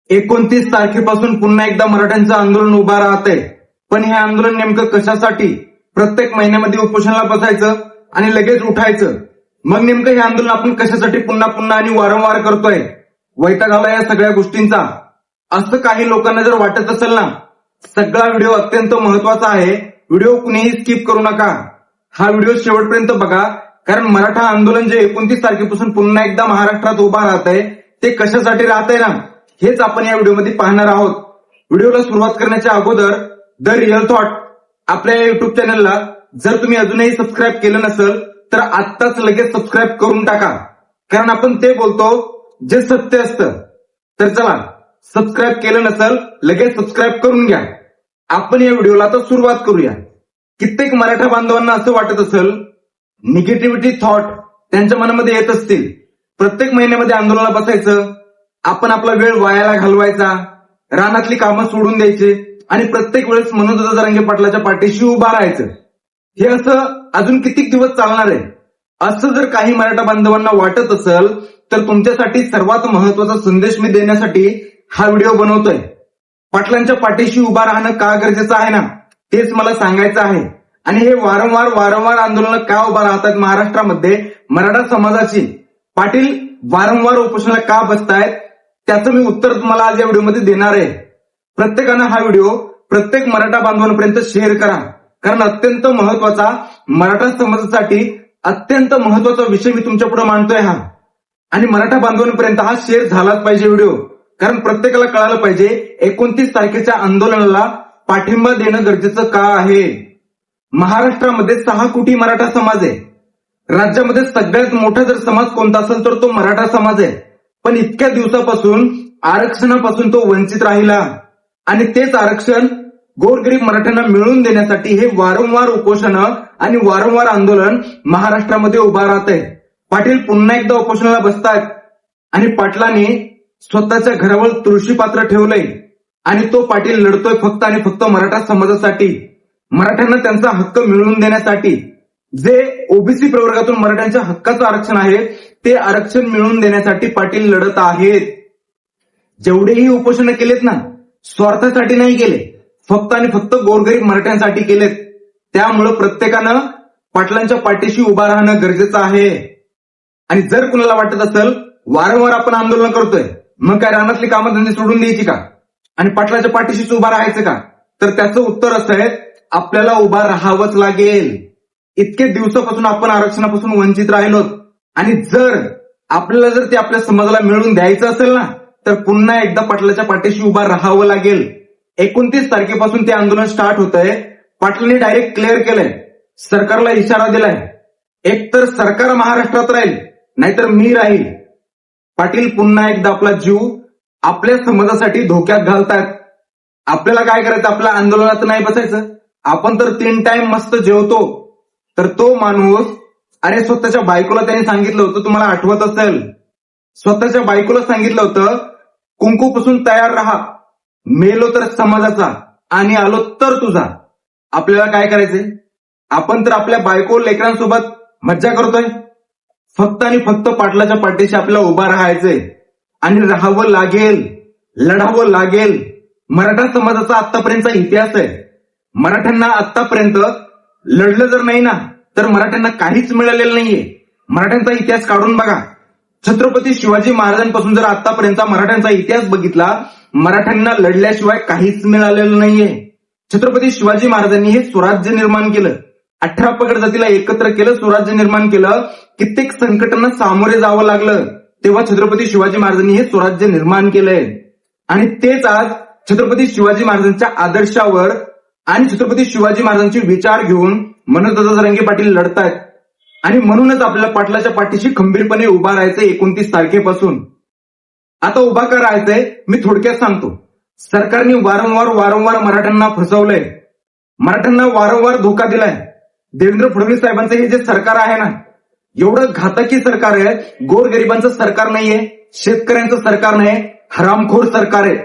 29 तारखेपासून पुन्हा एकदा मराठ्यांचं आंदोलन उभा राहतंय. पण हे आंदोलन नेमकं कशासाठी? प्रत्येक महिन्यामध्ये उपोषणाला बसायचं आणि लगेच उठायचं. मग नेमकं हे आंदोलन आपण कशासाठी पुन्हा पुन्हा आणि वारंवार करतोय? वैताग आला या सगळ्या गोष्टींचा. असं काही लोकांना जर वाटत असेल ना, सगळा व्हिडिओ अत्यंत महत्वाचा आहे. व्हिडिओ कुणीही स्किप करू नका. हा व्हिडिओ शेवटपर्यंत बघा, कारण मराठा आंदोलन जे 29 तारखेपासून पुन्हा एकदा महाराष्ट्रात उभा राहतंय ते कशासाठी राहतंय ना, हेच आपण या व्हिडिओमध्ये पाहणार आहोत. व्हिडिओला सुरुवात करण्याच्या अगोदर द रिअल थॉट आपल्या या युट्यूब चॅनलला जर तुम्ही अजूनही सबस्क्राईब केलं नसेल तर आत्ताच लगेच सबस्क्राईब करून टाका, कारण आपण ते बोलतो जे सत्य असतं. तर चला, सबस्क्राईब केलं नसेल लगेच सबस्क्राईब करून घ्या. आपण या व्हिडिओला आता सुरुवात करूया. कित्येक मराठा बांधवांना असं वाटत असेल, निगेटिव्हिटी थॉट त्यांच्या मनामध्ये येत असतील, प्रत्येक महिन्यामध्ये आंदोलनाला बसायचं, आपण आपला वेळ वायाला घालवायचा, रानातली कामं सोडून द्यायचे आणि प्रत्येक वेळेस मनोजदादा जरांगे पाटलाच्या पाठीशी उभा राहायचं. हे असं अजून किती दिवस चालणार आहे? असं जर काही मराठा बांधवांना वाटत असेल तर तुमच्यासाठी सर्वात महत्वाचा संदेश मी देण्यासाठी हा व्हिडिओ बनवतोय. पाटलांच्या पाठीशी उभा राहणं का गरजेचं आहे ना, तेच मला सांगायचं आहे. आणि हे वारंवार आंदोलन का उभा राहतात महाराष्ट्रामध्ये मराठा समाजाची? पाटील वारंवार उपोषणाला का बसतायत? त्याचं मी उत्तर तुम्हाला आज या व्हिडिओमध्ये देणार आहे. प्रत्येकानं हा व्हिडिओ प्रत्येक मराठा बांधवांपर्यंत शेअर करा, कारण अत्यंत महत्वाचा, मराठा समाजासाठी अत्यंत महत्वाचा विषय मी तुमच्या पुढे मांडतोय हा. आणि मराठा बांधवांपर्यंत हा शेअर झालाच पाहिजे व्हिडिओ, कारण प्रत्येकाला कळायला पाहिजे 29 तारखेच्या आंदोलनाला पाठिंबा देणं गरजेचं का आहे. महाराष्ट्रामध्ये 6 कोटी मराठा समाज आहे. राज्यामध्ये सगळ्यात मोठा जर समाज कोणता असेल तर तो मराठा समाज आहे. पण इतक्या दिवसापासून आरक्षणापासून तो वंचित राहिला आणि तेच आरक्षण गोरगरीब मराठ्यांना मिळवून देण्यासाठी हे वारंवार उपोषणं आणि वारंवार आंदोलन महाराष्ट्रामध्ये उभा राहत आहे. पाटील पुन्हा एकदा उपोषणाला बसतात आणि पाटलांनी स्वतःच्या घरावर तुळशी पात्र ठेवलंय आणि तो पाटील लढतोय फक्त आणि फक्त मराठा समाजासाठी, मराठ्यांना त्यांचा हक्क मिळवून देण्यासाठी. जे ओबीसी प्रवर्गातून मराठ्यांच्या हक्काचं आरक्षण आहे ते आरक्षण मिळवून देण्यासाठी पाटील लढत आहेत. जेवढेही उपोषण केलेत ना, स्वार्थासाठी नाही केले, फक्त आणि फक्त गोरगरीब मराठ्यांसाठी केलेत. त्यामुळे प्रत्येकानं पाटलांच्या पाठीशी उभा राहणं गरजेचं आहे. आणि जर कुणाला वाटत असेल वारंवार आपण आंदोलन करतोय, मग काय रानातली कामधंदे सोडून द्यायची का आणि पाटलाच्या पाठीशीच उभा राहायचं का? तर त्याचं उत्तर असं आहे, आपल्याला उभा राहावंच लागेल. इतके दिवसापासून आपण आरक्षणापासून वंचित राहिलो आणि जर आपल्याला ते आपल्या समाजाला मिळवून द्यायचं असेल ना, तर पुन्हा एकदा पाटलाच्या पाठीशी उभा राहावं लागेल. 29 तारखेपासून ते आंदोलन स्टार्ट होतंय. पाटलांनी डायरेक्ट क्लिअर केलंय, सरकारला इशारा दिलाय, एकतर सरकार महाराष्ट्रात राहील नाहीतर मी राहील. पाटील पुन्हा एकदा आपला जीव आपल्या समाजासाठी धोक्यात घालतात. आपल्याला काय करायचं? आपल्या आंदोलनात नाही बसायचं. आपण तर 3 टाइम मस्त जेवतो. तर तो माणूस, अरे स्वतःच्या बायकोला त्याने सांगितलं होतं, तुम्हाला आठवत असेल, स्वतःच्या बायकोला सांगितलं होतं, कुंकूपासून तयार राहा, मेलो तर समाजाचा आणि आलो तर तुझा. आपल्याला काय करायचंय? आपण तर आपल्या बायको लेकरांसोबत मज्जा करतोय. फक्त आणि फक्त पाटलाच्या पाठीशी आपल्याला उभा राहायचंय आणि राहावं लागेल, लढावं लागेल. मराठा समाजाचा आतापर्यंतचा इतिहास आहे. मराठ्यांना आतापर्यंत लढलं जर नाही ना, तर मराठ्यांना काहीच मिळालेलं नाहीये. मराठ्यांचा इतिहास काढून बघा. छत्रपती शिवाजी महाराजांपासून जर आतापर्यंतचा मराठ्यांचा इतिहास बघितला, मराठ्यांना लढल्याशिवाय काहीच मिळालेलं नाहीये. छत्रपती शिवाजी महाराजांनी हे स्वराज्य निर्माण केलं, 18 पगड जातीला एकत्र केलं, स्वराज्य निर्माण केलं. कित्येक संकटांना सामोरे जावं लागलं, तेव्हा छत्रपती शिवाजी महाराजांनी हे स्वराज्य निर्माण केलंय. आणि तेच आज छत्रपती शिवाजी महाराजांच्या आदर्शावर आणि छत्रपती शिवाजी महाराजांचे विचार घेऊन मनोजदादा जरांगे पाटील लढतायत. आणि म्हणूनच आपल्याला पाटलाच्या पाठीशी खंबीरपणे उभा राहायचंय 29 तारखेपासून. आता उभा का राहायचंय मी थोडक्यात सांगतो. सरकारने वारंवार मराठ्यांना फसवलंय, मराठ्यांना वारंवार धोका दिलाय. देवेंद्र फडणवीस साहेबांचं हे जे सरकार आहे ना, एवढं घातकी सरकार आहे. गोरगरिबांचं सरकार नाहीये, शेतकऱ्यांचं सरकार नाही, हरामखोर सरकार आहे.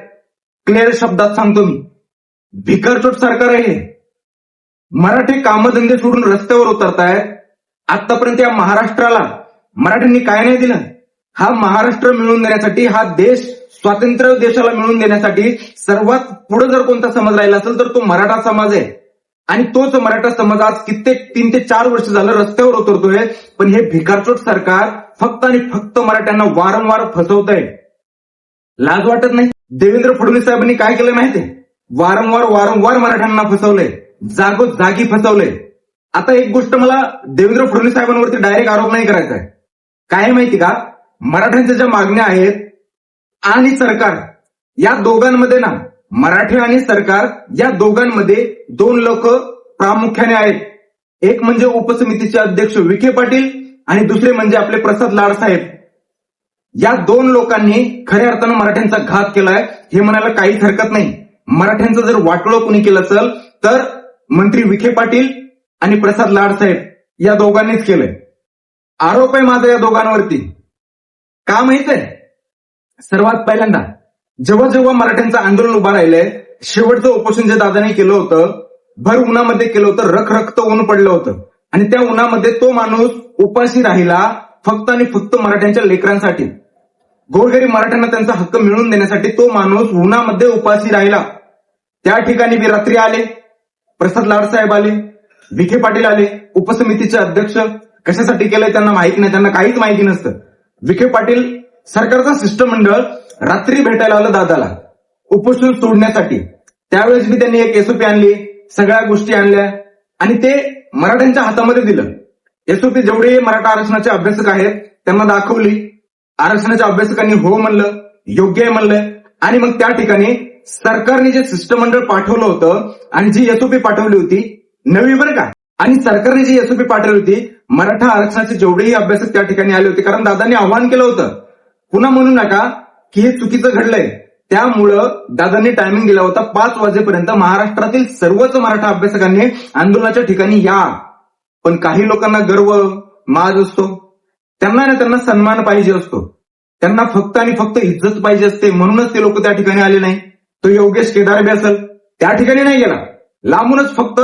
क्लिअर शब्दात सांगतो मी, भिकारचोट सरकार आहे हे. मराठी कामधंदे सोडून रस्त्यावर उतरतायत. आतापर्यंत या महाराष्ट्राला मराठ्यांनी काय नाही दिलं? हा महाराष्ट्र मिळवून देण्यासाठी, हा देश स्वातंत्र्य देशाला मिळवून देण्यासाठी सर्वात पुढे जर कोणता समाज राहिला असेल तर तो मराठा समाज आहे. आणि तोच मराठा समाज आज कित्येक 3 ते 4 वर्ष झालं रस्त्यावर उतरतोय. पण हे भिकारचोट सरकार फक्त आणि फक्त मराठ्यांना वारंवार फसवतंय. लाज वाटत नाही? देवेंद्र फडणवीस साहेबांनी काय केलं माहितीये? वारंवार मराठ्यांना फसवलंय, जागोजागी फसवलंय. आता एक गोष्ट मला देवेंद्र फडणवीस साहेबांवरती डायरेक्ट आरोप नाही करायचा आहे. काय आहे माहिती का? मराठ्यांच्या ज्या मागण्या आहेत आणि सरकार, या दोघांमध्ये ना, मराठे आणि सरकार या दोघांमध्ये 2 लोक प्रामुख्याने आहेत. एक म्हणजे उपसमितीचे अध्यक्ष विखे पाटील आणि दुसरे म्हणजे आपले प्रसाद लाड साहेब. या 2 लोकांनी खऱ्या अर्थानं मराठ्यांचा घात केलाय हे म्हणायला काहीच हरकत नाही. मराठ्यांचं जर वाटोळं कुणी केलं असेल तर मंत्री विखे पाटील आणि प्रसाद लाड साहेब या दोघांनीच केलंय. आरोप आहे माझा या दोघांवरती. का माहित आहे? सर्वात पहिल्यांदा जेव्हा मराठ्यांचं आंदोलन उभं राहिलंय, शेवटचं उपोषण जे दादाने केलं होतं, भर उन्हामध्ये केलं होतं, रखरखत ऊन पडलं होतं. आणि त्या उन्हामध्ये तो माणूस उपाशी राहिला फक्त आणि फक्त मराठ्यांच्या लेकरांसाठी. गोरगरीब मराठ्यांना त्यांचा हक्क मिळवून देण्यासाठी तो माणूस उन्हामध्ये उपाशी राहिला. त्या ठिकाणी मी रात्री आले, प्रसाद लाड साहेब आले, विखे पाटील आले, उपसमितीचे अध्यक्ष. कशासाठी केलंय त्यांना माहिती नाही, त्यांना काहीच माहिती नसतं. विखे पाटील सरकारचं शिष्टमंडळ रात्री भेटायला आलं दादाला उपोषण सोडण्यासाठी. त्यावेळेस मी त्यांनी एक एसओपी आणली, सगळ्या गोष्टी आणल्या आणि ते मराठ्यांच्या हातामध्ये दिलं. एसओपी जेवढे मराठा आरक्षणाचे अभ्यासक आहेत त्यांना दाखवली. आरक्षणाच्या अभ्यासकांनी हो म्हणलं, योग्य आहे म्हणलं. आणि मग त्या ठिकाणी सरकारने जे शिष्टमंडळ पाठवलं होतं आणि जी एसओपी पाठवली होती नवी बरं का, आणि सरकारने जी एसओपी पाठवली होती, मराठा आरक्षणाचे जेवढेही अभ्यासक त्या ठिकाणी आले होते. कारण दादांनी आवाहन केलं होतं, पुन्हा म्हणू नका की हे चुकीचं घडलंय. त्यामुळं दादांनी टायमिंग दिला होता 5 वाजेपर्यंत महाराष्ट्रातील सर्वच मराठा अभ्यासकांनी आंदोलनाच्या ठिकाणी या. पण काही लोकांना गर्व माज असतो, त्यांना सन्मान पाहिजे असतो, त्यांना फक्त आणि फक्त इज्जत पाहिजे असते. म्हणूनच ते लोक त्या ठिकाणी आले नाही. तो योगेश केदार बी असेल त्या ठिकाणी नाही गेला, लांबूनच फक्त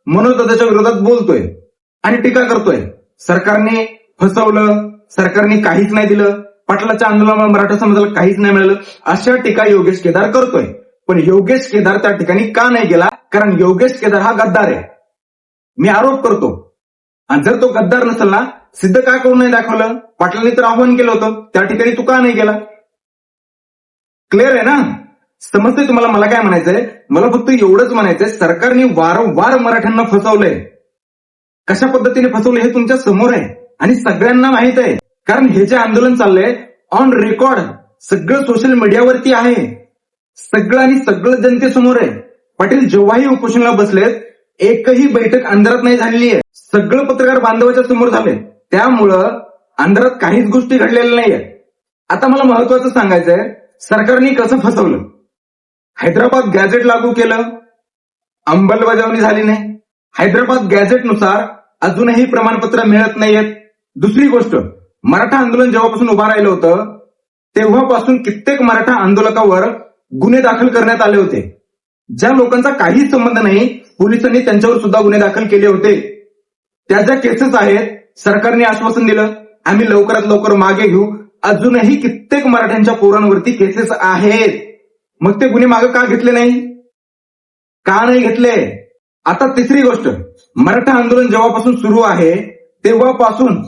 मनोज दादाच्या विरोधात बोलतोय आणि टीका करतोय. सरकारने फसवलं, सरकारने काहीच नाही दिलं, पाटलाच्या आंदोलनामुळे मराठा समाजाला काहीच नाही मिळालं, अशा टीका योगेश केदार करतोय. पण योगेश केदार त्या ठिकाणी का नाही गेला? कारण योगेश केदार हा गद्दार आहे. मी आरोप करतो. आणि जर तो गद्दार नसेल ना, सिद्ध का करून नाही दाखवलं? पाटलांनी तर आव्हान केलं होतं, त्या ठिकाणी तू का नाही गेला? क्लिअर आहे ना? समजतंय तुम्हाला मला काय म्हणायचंय? मला फक्त एवढंच म्हणायचंय, सरकारने वारंवार मराठ्यांना फसवलंय. कशा पद्धतीने फसवलं हे तुमच्या समोर आहे आणि सगळ्यांना माहित आहे. कारण हे जे आंदोलन चाललंय ऑन रेकॉर्ड, सगळं सोशल मीडियावरती आहे, सगळं आणि सगळं जनतेसमोर आहे. पाटील जेव्हाही उपोषणाला बसलेत, एकही बैठक अंधारात नाही झालेली आहे. सगळं पत्रकार बांधवाच्या समोर झालंय. त्यामुळं अंधारात काहीच गोष्टी घडलेल्या नाहीये. आता मला महत्वाचं सांगायचंय, सरकारने कसं फसवलं. हैदराबाद गॅझेट लागू केलं, अंमलबजावणी झाली नाही. हैदराबाद गॅझेटनुसार अजूनही प्रमाणपत्र मिळत नाहीयेत. दुसरी गोष्ट, मराठा आंदोलन जेव्हापासून उभा राहिलं होतं तेव्हापासून कित्येक मराठा आंदोलकावर गुन्हे दाखल करण्यात आले होते. ज्या लोकांचा काहीच संबंध नाही, पोलिसांनी त्यांच्यावर सुद्धा गुन्हे दाखल केले होते. त्या ज्या केसेस आहेत, सरकारने आश्वासन दिलं आम्ही लवकरात लवकर मागे घेऊ. अजूनही कित्येक मराठ्यांच्या पोरांवरती केसेस आहेत. मग ते गुन्हे मागे का घेतले नाही? का नाही घेतले? आता तिसरी गोष्ट, मराठा आंदोलन जेव्हापासून सुरू आहे तेव्हापासून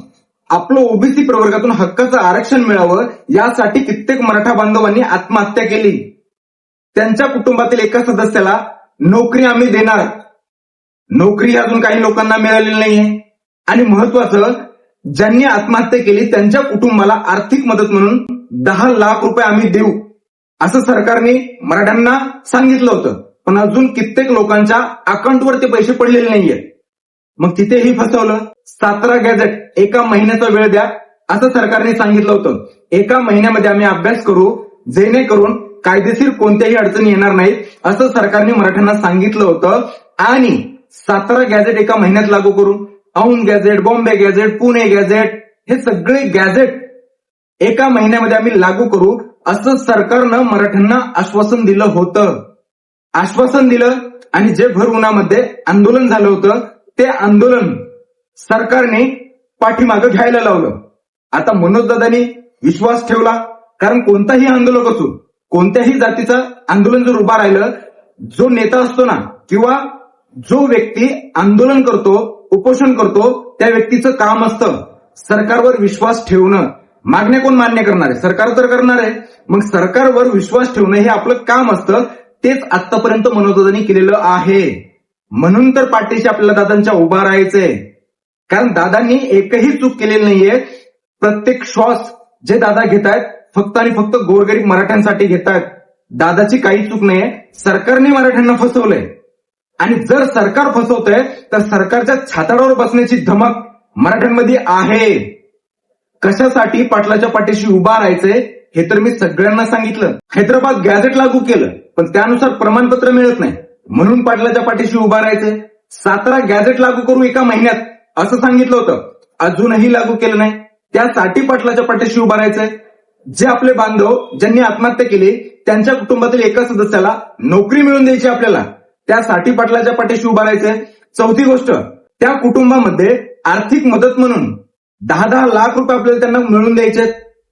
आपलं ओबीसी प्रवर्गातून हक्काचं आरक्षण मिळावं यासाठी कित्येक मराठा बांधवांनी आत्महत्या केली. त्यांच्या कुटुंबातील एका सदस्याला नोकरी आम्ही देणार, नोकरी अजून काही लोकांना मिळालेली नाहीये. आणि महत्वाचं, ज्यांनी आत्महत्या केली त्यांच्या कुटुंबाला आर्थिक मदत म्हणून 10 लाख रुपये आम्ही देऊ असं सरकारने मराठ्यांना सांगितलं होतं. पण अजून कित्येक लोकांच्या अकाउंटवर ते पैसे पडलेले नाहीये. मग तिथेही फसवलं. 17 गॅझेट 1 महिन्याचा वेळ द्या असं सरकारने सांगितलं होतं. 1 महिन्यामध्ये आम्ही अभ्यास करू, जेणेकरून कायदेशीर कोणत्याही अडचणी येणार नाहीत असं सरकारने मराठ्यांना सांगितलं होतं. आणि 17 गॅझेट 1 महिन्यात लागू करू. Aundh gadget, Bombay gadget, Pune gadget, हे सगळे गॅझेट 1 महिन्यामध्ये आम्ही लागू करू असं सरकारनं मराठ्यांना आश्वासन दिलं होतं. आश्वासन दिलं आणि जे भर उन्हामध्ये आंदोलन झालं होतं ते आंदोलन सरकारने पाठीमागं घ्यायला लावलं. आता मनोज दादांनी विश्वास ठेवला, कारण कोणताही आंदोलक असो कोणत्याही जातीचं आंदोलन जर उभा राहिलं, जो नेता असतो ना किंवा जो व्यक्ती आंदोलन करतो, उपोषण करतो, त्या व्यक्तीचं काम असतं सरकारवर विश्वास ठेवणं. मागण्या कोण मान्य करणार आहे? सरकार तर करणार आहे. मग सरकारवर विश्वास ठेवणं हे आपलं काम असतं. तेच आतापर्यंत मनोजदांनी केलेलं आहे. म्हणून तर पाठीशी आपल्याला दादांच्या उभा राहायचंय. कारण दादांनी एकही चूक केलेली नाहीये. प्रत्येक श्वास जे दादा घेत आहेत फक्त आणि फक्त गोरगरीब मराठ्यांसाठी घेत आहेत. दादाची काही चूक नाहीये. सरकारने मराठ्यांना फसवलंय आणि जर सरकार फसवतंय तर सरकारच्या छाताडावर बसण्याची धमक मराठ्यांमध्ये आहे. कशासाठी पाटलाच्या पाठीशी उभा राहायचंय हे तर मी सगळ्यांना सांगितलं. हैदराबाद गॅझेट लागू केलं पण त्यानुसार प्रमाणपत्र मिळत नाही, म्हणून पाटलाच्या पाठीशी उभा राहायचंय. सातारा गॅझेट लागू करू 1 महिन्यात असं सांगितलं होतं, अजूनही लागू केलं नाही, त्यासाठी पाटलाच्या पाठीशी उभा राहायचंय. जे आपले बांधव ज्यांनी आत्महत्या केली त्यांच्या कुटुंबातील एका सदस्याला नोकरी मिळवून द्यायची आपल्याला, त्यासाठी पाटलाच्या पाठीशी उभा राहायचंय. चौथी गोष्ट, त्या कुटुंबामध्ये आर्थिक मदत म्हणून 10-10 लाख रुपये आपल्याला त्यांना मिळवून द्यायचे,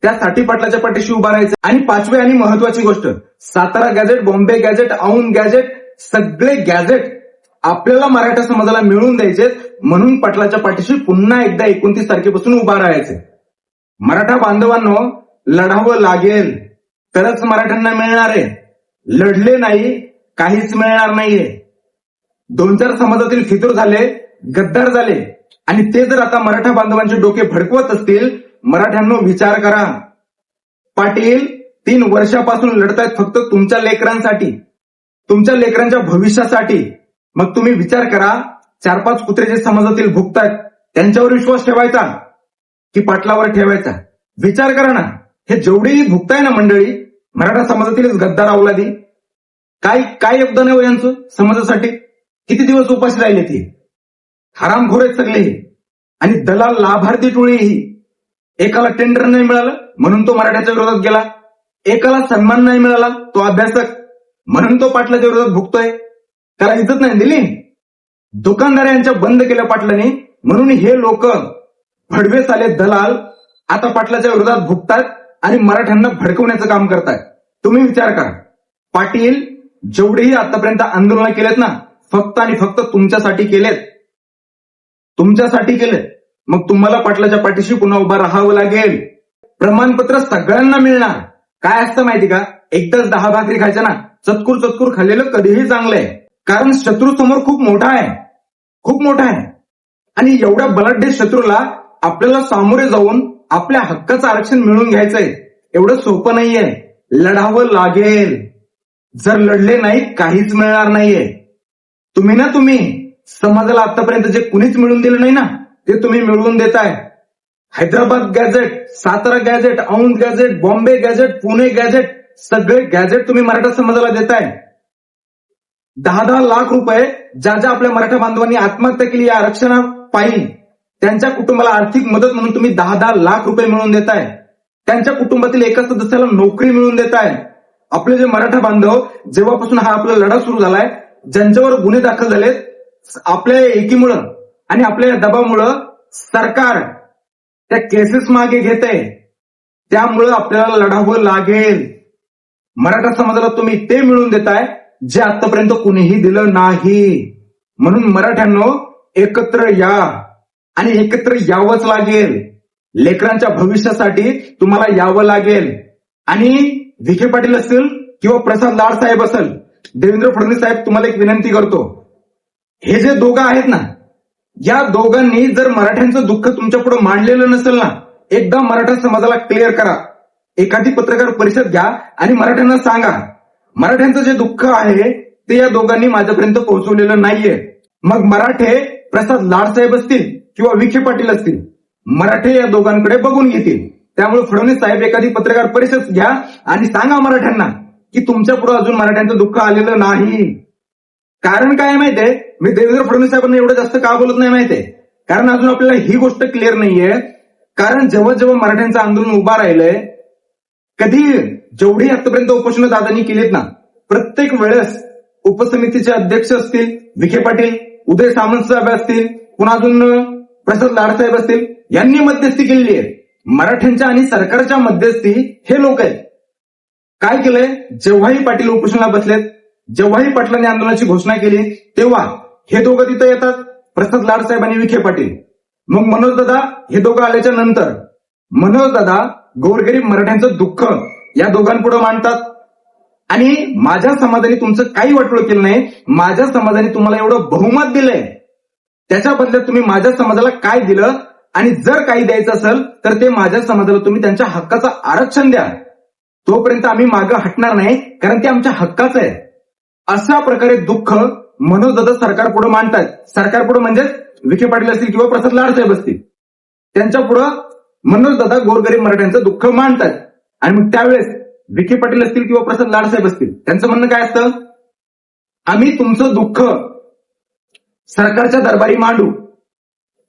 त्यासाठी पाटलाच्या पाठीशी उभा राहायचं. आणि 5वी आणि महत्वाची गोष्ट, Satara gadget, Bombay gadget, Aundh gadget, सगळे गॅझेट आपल्याला मराठा समाजाला मिळवून द्यायचे, म्हणून पाटलाच्या पाठीशी पुन्हा एकदा 29 तारखेपासून उभा राहायचे. मराठा बांधवांनो, लढावं लागेल तरच मराठ्यांना मिळणार आहे. लढले नाही काहीच मिळणार नाहीये. 2-4 समाजातील फितूर झाले, गद्दार झाले आणि ते जर आता मराठा बांधवांचे डोके भडकवत असतील, मराठ्यांनो विचार करा. पाटील 3 वर्षापासून लढतायत फक्त तुमच्या लेकरांसाठी, तुमच्या लेकरांच्या भविष्यासाठी. मग तुम्ही विचार करा, 4-5 कुत्रे जे समाजातील भुगतायत त्यांच्यावर विश्वास ठेवायचा की पाटलावर ठेवायचा? विचार करा ना. हे जेवढेही भुगताय ना मंडळी, मराठा समाजातीलच गद्दार अवलादी, काय योगदान आहे यांचं समाजासाठी? किती दिवस उपाशी राहिले ती? हरामखोर आहेत सगळे. आणि दलाल लाभार्थी टोळी ही. एकाला टेंडर नाही मिळालं म्हणून तो मराठ्याच्या विरोधात गेला, एकाला सन्मान नाही मिळाला तो अभ्यासक म्हणून तो पाटलाच्या विरोधात भुगतोय. त्याला इज्जत नाही दिली. दुकानदार यांच्या बंद केल्या पाटलाने, म्हणून हे लोक भडवे साले दलाल आता पाटलाच्या विरोधात भुगतात आणि मराठ्यांना भडकवण्याचं काम करतायत. तुम्ही विचार करा, पाटील जेवढेही आतापर्यंत आंदोलन केलेत ना, फक्त आणि फक्त तुमच्यासाठी केलेत, तुमच्यासाठी केलेत. मग तुम्हाला पाटलाच्या पाठीशी पुन्हा उभा राहावं लागेल. प्रमाणपत्र सगळ्यांना मिळणार. काय असतं माहिती का, एकदाच 10 भाकरी खायच्या ना, चतकूर खाल्लेलं कधीही चांगलं आहे. कारण शत्रू समोर खूप मोठा आहे, खूप मोठा आहे. आणि एवढ्या बलाढ्य शत्रूला आपल्याला सामोरे जाऊन आपल्या हक्काचं आरक्षण मिळवून घ्यायचंय, एवढं सोपं नाहीये. लढावं लागेल. जर लढले नाही काहीच मिळणार नाहीये. तुम्ही समाजाला आतापर्यंत जे कुणीच मिळवून दिलं नाही ना, ते तुम्ही मिळवून देताय. Hyderabad gadget, Satara gadget, Aundh gadget, Bombay gadget, Pune gadget, सगळे गॅझेट तुम्ही मराठा समाजाला देताय. 10-10 लाख रुपये ज्या आपल्या मराठा बांधवांनी आत्महत्या केली या आरक्षणापायी, त्यांच्या कुटुंबाला आर्थिक मदत म्हणून तुम्ही 10-10 लाख रुपये मिळवून देताय. त्यांच्या कुटुंबातील एका सदस्याला नोकरी मिळवून देताय. आपले जे मराठा बांधव जेव्हापासून हा आपला लढा सुरू झालाय, ज्यांच्यावर गुन्हे दाखल झालेत, आपल्या एकीमुळं आणि आपल्या दबावामुळं सरकार त्या केसेस मागे घेते, त्यामुळं आपल्याला लढावं लागेल. मराठा समाजाला तुम्ही ते मिळवून देताय जे आतापर्यंत कुणीही दिलं नाही. म्हणून मराठ्यांनो, एकत्र या आणि एकत्र यावंच लागेल. लेकरांच्या भविष्यासाठी तुम्हाला यावं लागेल. आणि विखे पाटील असतील किंवा प्रसाद लाड साहेब असेल, देवेंद्र फडणवीस साहेब, तुम्हाला एक विनंती करतो, हे जे दोघं आहेत ना, या दोघांनी जर मराठ्यांचं दुःख तुमच्या पुढे मांडलेलं नसेल ना, एकदा मराठा समाजाला क्लिअर करा. एखादी पत्रकार परिषद घ्या आणि मराठ्यांना सांगा, मराठ्यांचं जे दुःख आहे ते या दोघांनी माझ्यापर्यंत पोहोचवलेलं नाहीये. मग मराठे प्रसाद लाड साहेब असतील किंवा विखे पाटील असतील, मराठे या दोघांकडे बघून घेतील. त्यामुळे फडणवीस साहेब एखादी पत्रकार परिषद घ्या आणि सांगा मराठ्यांना की तुमच्या पुढे अजून मराठ्यांचं दुःख आलेलं नाही. कारण काय माहितीये, मी देवेंद्र फडणवीस साहेबांना एवढं जास्त का बोलत नाही माहितीये, कारण अजून आपल्याला ही गोष्ट क्लिअर नाहीये. कारण जेव्हा मराठ्यांचं आंदोलन उभा राहिलंय, कधी जेवढी आतापर्यंत उपोषण दादांनी केलीत ना, प्रत्येक वेळेस उपसमितीचे अध्यक्ष असतील विखे पाटील, उदय सामंत साहेब असतील, पुन्हा अजून प्रसाद लाड साहेब असतील, यांनी मध्यस्थी केलेली आहे. मराठ्यांच्या आणि सरकारच्या मध्यस्थी हे लोक आहेत. काय केलंय? जेव्हाही पाटील उपोषणाला बसलेत, जेव्हाही पाटलांनी आंदोलनाची घोषणा केली, तेव्हा हे दोघं तिथं येतात, प्रसाद लाडसाहेब आणि विखे पाटील. मग मनोज दादा हे दोघं आल्याच्या नंतर मनोज दादा गोरगरीब मराठ्यांचं दुःख या दोघांपुढे मांडतात. आणि माझ्या समाजाने तुमचं काही वाटोळ केलं नाही, माझ्या समाजाने तुम्हाला एवढं बहुमत दिलंय, त्याच्या बदल्यात तुम्ही माझ्या समाजाला काय दिलं, आणि जर काही द्यायचं असेल तर ते माझ्या समाजाला तुम्ही त्यांच्या हक्काचं आरक्षण द्या. तोपर्यंत आम्ही मागं हटणार नाही, कारण ते आमच्या हक्काचं आहे. अशा प्रकारे दुःख मनोज दादा सरकार पुढे मांडतात. सरकार पुढे म्हणजेच विखे पाटील असतील किंवा प्रसाद लाडसाहेब असतील, त्यांच्या पुढं मनोज दादा गोरगरीब मराठ्यांचं दुःख मांडतात. आणि मग त्यावेळेस विखे पाटील असतील किंवा प्रसाद लाडसाहेब असतील, त्यांचं म्हणणं काय असतं? आम्ही तुमचं दुःख सरकारच्या दरबारी मांडू.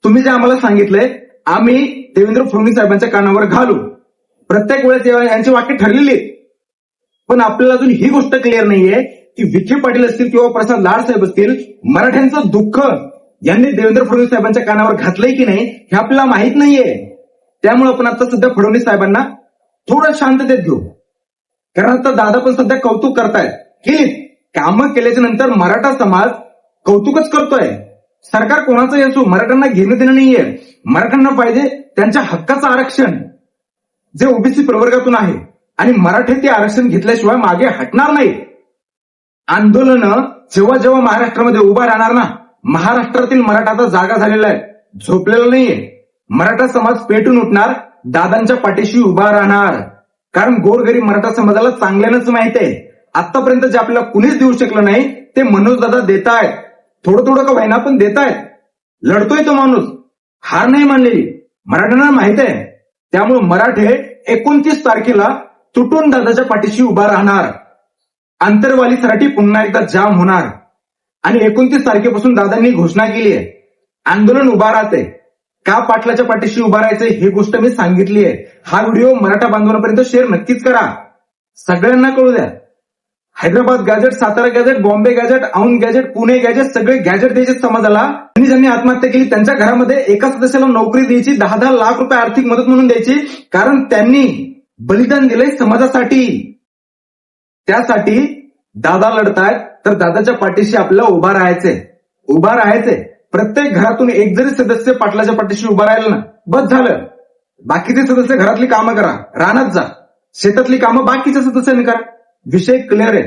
तुम्ही जे आम्हाला सांगितलंय आम्ही देवेंद्र फडणवीस साहेबांच्या कानावर घालू. प्रत्येक वेळेस यांची वाक्य ठरलेली आहेत. पण आपल्याला अजून ही गोष्ट क्लिअर नाहीये की विखे पाटील असतील किंवा प्रसाद लाडसाहेब असतील, मराठ्यांचं दुःख यांनी देवेंद्र फडणवीस साहेबांच्या कानावर घातलंय की नाही हे आपल्याला माहित नाहीये. त्यामुळे आपण आता सध्या फडणवीस साहेबांना थोडं शांततेत घेऊ. कारण आता दादा पण सध्या कौतुक करतायत, केलीत कामं केल्याच्या नंतर मराठा समाज कौतुकच करतोय. सरकार कोणाचंही असो, मराठ्यांना घेणं देणं नाहीये. मराठ्यांना पाहिजे त्यांच्या हक्काचं आरक्षण जे ओबीसी प्रवर्गातून आहे, आणि मराठे ते आरक्षण घेतल्याशिवाय मागे हटणार नाही. आंदोलनं जेव्हा जेव्हा महाराष्ट्रामध्ये उभा राहणार ना, महाराष्ट्रातील मराठा आता जागा झालेला आहे, झोपलेला नाहीये. मराठा समाज पेटून उठणार, दादांच्या पाठीशी उभा राहणार. कारण गोरगरीब मराठा समाजाला चांगल्यानंच माहित आहे, आतापर्यंत जे आपल्याला कुणीच देऊ शकलं नाही ते मनोज दादा देतायत. थोडं थोडं का व्हायना पण देतायत. लढतोय तो माणूस, हार नाही मानलेली, मराठ्यांना माहित आहे. त्यामुळे मराठे 29 तारखेला तुटून दादाच्या पाठीशी उभा राहणार. आंतरवालीसाठी पुन्हा एकदा जाम होणार. आणि 29 तारखेपासून दादांनी घोषणा केली आहे, आंदोलन उभा राहते. का पाटलाच्या पाठीशी उभा राहायचंय ही गोष्ट मी सांगितली आहे. हा व्हिडिओ मराठा बांधवांपर्यंत शेअर नक्कीच करा, सगळ्यांना कळू द्या. Hyderabad gazette, Satara gazette, Bombay gazette, Aundh gazette, Pune gazette, सगळे गॅजेट द्यायचे समाजाला. आणि ज्यांनी आत्महत्या केली त्यांच्या घरामध्ये एका सदस्याला नोकरी द्यायची, 10-10 लाख रुपये आर्थिक मदत म्हणून द्यायची, कारण त्यांनी बलिदान दिलंय समाजासाठी. त्यासाठी दादा लढतायत, तर दादाच्या पाठीशी आपल्याला उभा राहायचंय. प्रत्येक घरातून एक जरी सदस्य पाटलाच्या पाठीशी उभा राहिला ना, बस झालं. बाकीचे सदस्य घरातली कामं करा, रानात जा, शेतातली कामं बाकीच्या सदस्यांनी करा. विषय क्लिअर आहे.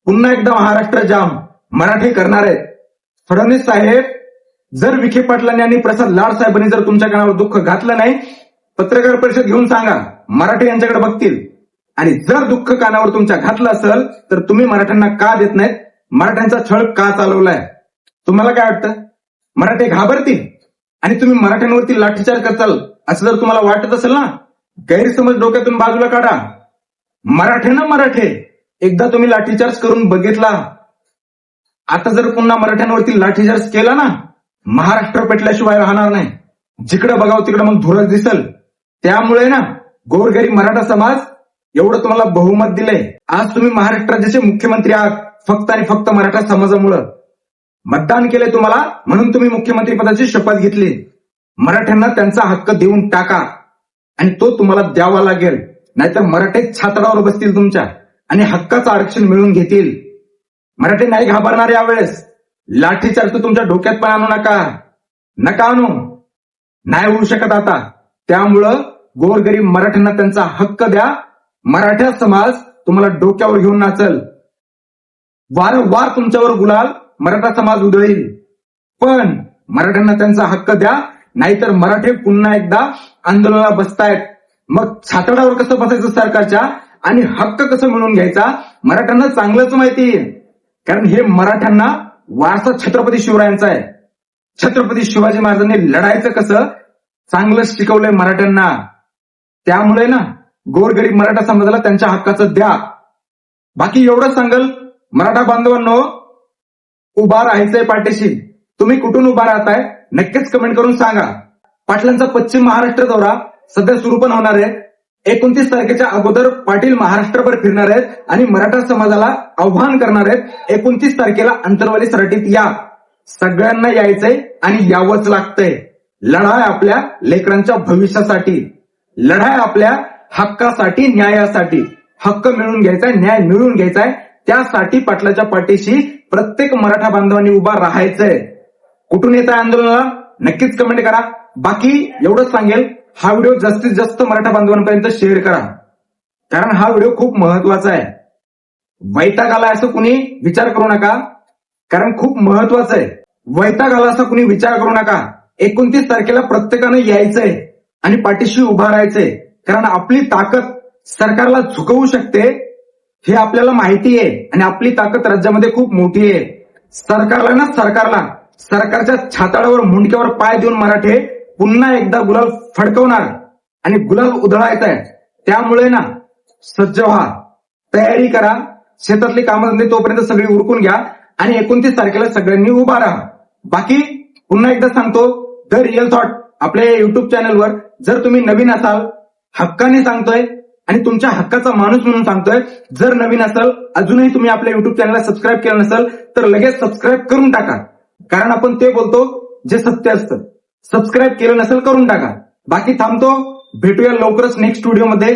पुन्हा एकदा महाराष्ट्र जाम मराठी करणार आहेत. फडणवीस साहेब, जर विखे पाटलांनी आणि प्रसाद लाडसाहेबांनी जर तुमच्या कानावर दुःख घातलं नाही, पत्रकार परिषद घेऊन सांगा, मराठी यांच्याकडे बघतील. आणि जर दुःख कानावर तुमच्या घातलं असेल तर तुम्ही मराठ्यांना का देत नाहीत, मराठ्यांचा छळ का चालवलाय? तुम्हाला काय वाटतं? मराठे घाबरतील आणि तुम्ही मराठ्यांवरती लाठीचार्ज करताल असं जर तुम्हाला वाटत असेल ना, गैरसमज डोक्यातून बाजूला काढा. मराठे एकदा तुम्ही लाठीचार्ज करून बघितला. आता जर पुन्हा मराठ्यांवरती लाठीचार्ज केला ना, महाराष्ट्र पेटल्याशिवाय राहणार नाही. जिकडे बघावं तिकडे मग धुरच दिसल. त्यामुळे ना, गोरगरीब मराठा समाज एवढं तुम्हाला बहुमत दिलंय. आज तुम्ही महाराष्ट्राचे मुख्यमंत्री आहात फक्त आणि फक्त मराठा समाजामुळे. मतदान केलंय तुम्हाला म्हणून तुम्ही मुख्यमंत्री पदाची शपथ घेतली. मराठ्यांना त्यांचा हक्क देऊन टाका, आणि तो तुम्हाला द्यावा लागेल. नाहीतर मराठे छातडावर बसतील तुमच्या आणि हक्काचं आरक्षण मिळवून घेतील. मराठे नाही घाबरणार यावेळेस. लाठीचार्ज तर तुमच्या डोक्यात पण आणू नका आणू. नाही होऊ शकत आता. त्यामुळं गोरगरीब मराठ्यांना त्यांचा हक्क द्या. मराठा समाज तुम्हाला डोक्यावर घेऊन नाचल. वारंवार तुमच्यावर गुलाल मराठा समाज उधळील. पण मराठ्यांना त्यांचा हक्क द्या, नाहीतर मराठे पुन्हा एकदा आंदोलनाला बसतायत. मग छातडावर कसं बसायचं सरकारच्या आणि हक्क कसं मिळवून घ्यायचा मराठ्यांना चांगलंच माहिती आहे. कारण हे मराठ्यांना वारसा छत्रपती शिवरायांचा आहे. छत्रपती शिवाजी महाराजांनी लढायचं कसं चांगलं शिकवलंय मराठ्यांना. त्यामुळे ना, गोरगरीब मराठा समाजाला त्यांच्या हक्काचं द्या. बाकी एवढंच सांगल, मराठा बांधवांनो, उभा राहायचंय पाठीशी. तुम्ही कुठून उभा राहताय नक्कीच कमेंट करून सांगा. पाटलांचा पश्चिम महाराष्ट्र दौरा सध्या सुरू पण होणार आहे. 29 तारखेच्या अगोदर पाटील महाराष्ट्रभर फिरणार आहेत आणि मराठा समाजाला आव्हान करणार आहेत, 29 तारखेला अंतरवाली सराटीत या. सगळ्यांना यायचंय आणि यावंच लागतंय. लढाई आपल्या लेकरांच्या भविष्यासाठी, लढाई आपल्या हक्कासाठी, न्यायासाठी. हक्क मिळवून घ्यायचा आहे, न्याय मिळवून घ्यायचा आहे. त्यासाठी पाटलाच्या पाठीशी प्रत्येक मराठा बांधवांनी उभा राहायचंय. कुठून येत आहे आंदोलनाला नक्कीच कमेंट करा. बाकी एवढंच सांगेल, हा व्हिडिओ जास्तीत जास्त मराठा बांधवांपर्यंत शेअर करा, कारण हा व्हिडिओ खूप महत्वाचा आहे. वैताग आला असं कुणी विचार करू नका, कारण खूप महत्वाचं आहे. वैताग आला असा कुणी विचार करू नका. 29 तारखेला प्रत्येकानं यायचंय आणि पाठीशी उभा राहायचंय, कारण आपली ताकद सरकारला झुकवू शकते हे आपल्याला माहिती आहे आणि आपली ताकद राज्यामध्ये खूप मोठी आहे. सरकारच्या छाताडावर मुंडक्यावर पाय देऊन मराठे पुन्हा एकदा गुलाल फडकवणार आणि गुलाल उधळायचा आहे. त्यामुळे ना सज्ज व्हा, तयारी करा, शेतातली कामधंदे तोपर्यंत सगळी उरकून घ्या आणि 29 तारखेला सगळ्यांनी उभा राहा. बाकी पुन्हा एकदा सांगतो, द रिअल थॉट आपल्या युट्यूब चॅनलवर जर तुम्ही नवीन असाल, हक्काने सांगतोय आणि तुमच्या हक्काचा माणूस म्हणून सांगतोय, जर नवीन असाल, अजूनही तुम्ही आपल्या युट्यूब चॅनलला सबस्क्राईब केलं नसेल तर लगेच सबस्क्राईब करून टाका, कारण आपण ते बोलतो जे सत्य असतं. सबस्क्राईब केलं नसेल करून टाका. बाकी थांबतो, भेटूया लवकरच नेक्स्ट व्हिडिओमध्ये.